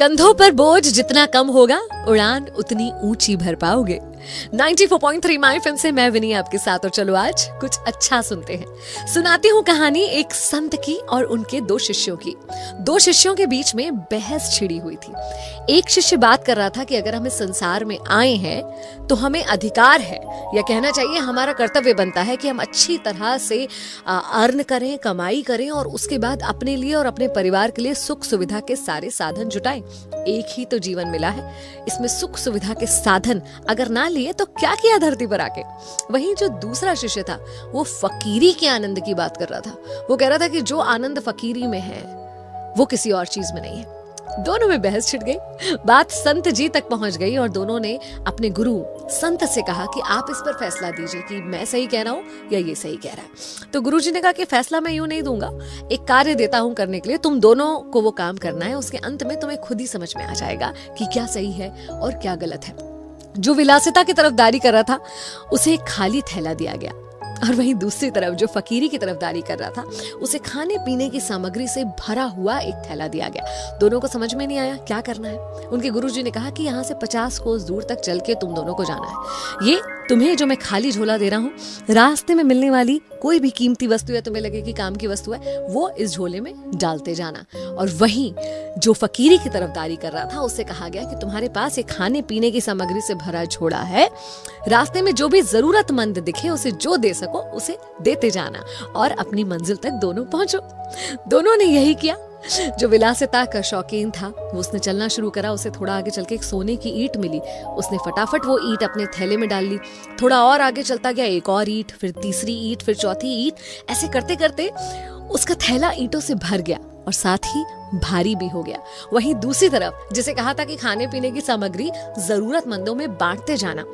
कंधों पर बोझ जितना कम होगा, उड़ान उतनी ऊंची भर पाओगे। 94.3 माय एफएम से मैं विनी आपके साथ। और चलो आज कुछ अच्छा सुनते हैं। सुनाती हूँ कहानी एक संत की और उनके दो शिष्यों की। दो शिष्यों के बीच में बहस छिड़ी हुई थी। एक शिष्य बात कर रहा था कि अगर हम इस संसार में आए हैं तो हमें अधिकार है, या कहना चाहिए हमारा कर्तव्य बनता है कि हम अच्छी तरह से अर्न करें, कमाई करें और उसके बाद अपने लिए और अपने परिवार के लिए सुख सुविधा के सारे साधन जुटाएं। एक ही तो जीवन मिला है, इसमें सुख सुविधा के साधन अगर ना लिए तो क्या किया धरती पर आके। वहीं जो दूसरा शिष्य था वो फकीरी के आनंद की बात कर रहा था। वो कह रहा था कि जो आनंद फकीरी में है वो किसी और चीज में नहीं है। दोनों में बहस छिड़ गई। बात संत जी तक पहुंच गई और दोनों ने अपने गुरु संत से कहा कि आप इस पर फैसला दीजिए कि मैं सही कह रहा हूं या ये सही कह रहा है। तो गुरु जी ने कहा कि फैसला मैं यूं नहीं दूंगा, एक कार्य देता हूं करने के लिए, तुम दोनों को वो काम करना है। उसके अंत में तुम्हें खुद ही समझ में आ जाएगा कि क्या सही है और क्या गलत है। जो विलासिता की तरफदारी कर रहा था उसे एक खाली थैला दिया गया, और वहीं दूसरी तरफ जो फकीरी की तरफदारी कर रहा था उसे खाने पीने की सामग्री से भरा हुआ एक थैला दिया गया। दोनों को समझ में नहीं आया क्या करना है। उनके गुरुजी ने कहा कि यहाँ से 50 कोस दूर तक चल के तुम दोनों को जाना है। ये तुम्हें जो मैं खाली झोला दे रहा हूँ, रास्ते में मिलने वाली कोई भी कीमती वस्तु या तुम्हें लगे कि काम की वस्तु है, वो इस झोले में डालते जाना। और वहीं जो फकीरी की तरफदारी कर रहा था उससे कहा गया कि तुम्हारे पास एक खाने पीने की सामग्री से भरा झोला है, रास्ते में जो भी जरूरतमंद दिखे उसे जो दे सको उसे देते जाना और अपनी मंजिल तक दोनों पहुंचो। दोनों ने यही किया। जो विलासिता का शौकीन था वो उसने चलना शुरू करा। उसे थोड़ा आगे चल के एक सोने की ईंट मिली, उसने फटाफट वो ईंट अपने थैले में डाल ली। थोड़ा और आगे चलता गया, एक और ईंट, फिर तीसरी ईंट, फिर चौथी ईंट। ऐसे करते करते उसका थैला ईंटों से भर गया और साथ ही भारी भी हो गया। वहीं दूसरी तरफ जिसे कहा था कि खाने पीने की सामग्री जरूरतमंदों में बांटते जाना,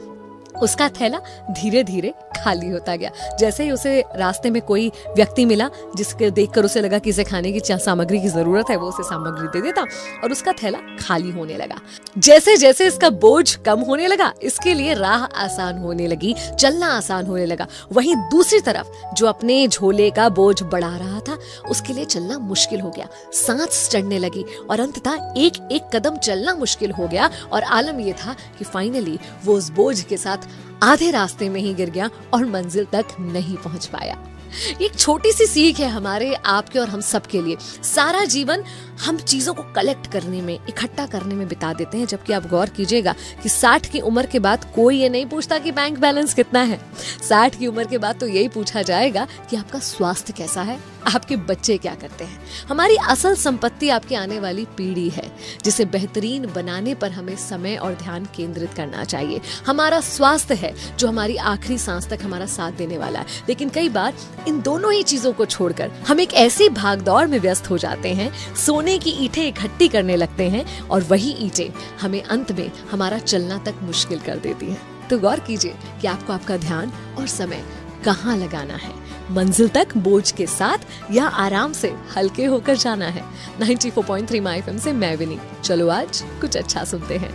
उसका थैला धीरे धीरे खाली होता गया। जैसे ही उसे रास्ते में कोई व्यक्ति मिला जिसके देखकर उसे लगा कि इसे खाने की सामग्री की जरूरत है, वो उसे सामग्री दे देता और उसका थैला खाली होने लगा। जैसे जैसे इसका बोझ कम होने लगा, इसके लिए राह आसान होने लगी, चलना आसान होने लगा। वहीं दूसरी तरफ जो अपने झोले का बोझ बढ़ा रहा था उसके लिए चलना मुश्किल हो गया, सांस चढ़ने लगी और अंततः एक एक कदम चलना मुश्किल हो गया। और आलम यह था कि फाइनली वो उस बोझ के साथ आधे रास्ते में ही गिर गया और मंजिल तक नहीं पहुंच पाया। एक छोटी सी सीख है हमारे, आपके और हम सब के लिए। सारा जीवन हम चीजों को कलेक्ट करने में, इकट्ठा करने में बिता देते हैं, जबकि आप गौर कीजिएगा कि 60 की उम्र के बाद कोई ये नहीं पूछता कि बैंक बैलेंस कितना है। 60 की उम्र के बाद तो यही पूछा जाएगा कि आपका स्वास्थ्य कैसा है, आपके बच्चे क्या करते हैं। हमारी असल संपत्ति आपकी आने वाली पीढ़ी है, जिसे बेहतरीन बनाने पर हमें समय और ध्यान केंद्रित करना चाहिए। हमारा स्वास्थ्य है जो हमारी आखिरी सांस तक हमारा साथ देने वाला है। लेकिन कई बार इन दोनों ही चीजों को छोड़कर हम एक ऐसी भागदौड़ में व्यस्त हो जाते हैं, सोने की ईंटें इकट्ठी करने लगते हैं और वही ईंटें हमें अंत में हमारा चलना तक मुश्किल कर देती हैं। तो गौर कीजिए कि आपको आपका ध्यान और समय कहाँ लगाना है, मंजिल तक बोझ के साथ या आराम से हल्के होकर जाना है। 94.3 माय एफएम से मैं विनी। चलो आज कुछ अच्छा सुनते हैं।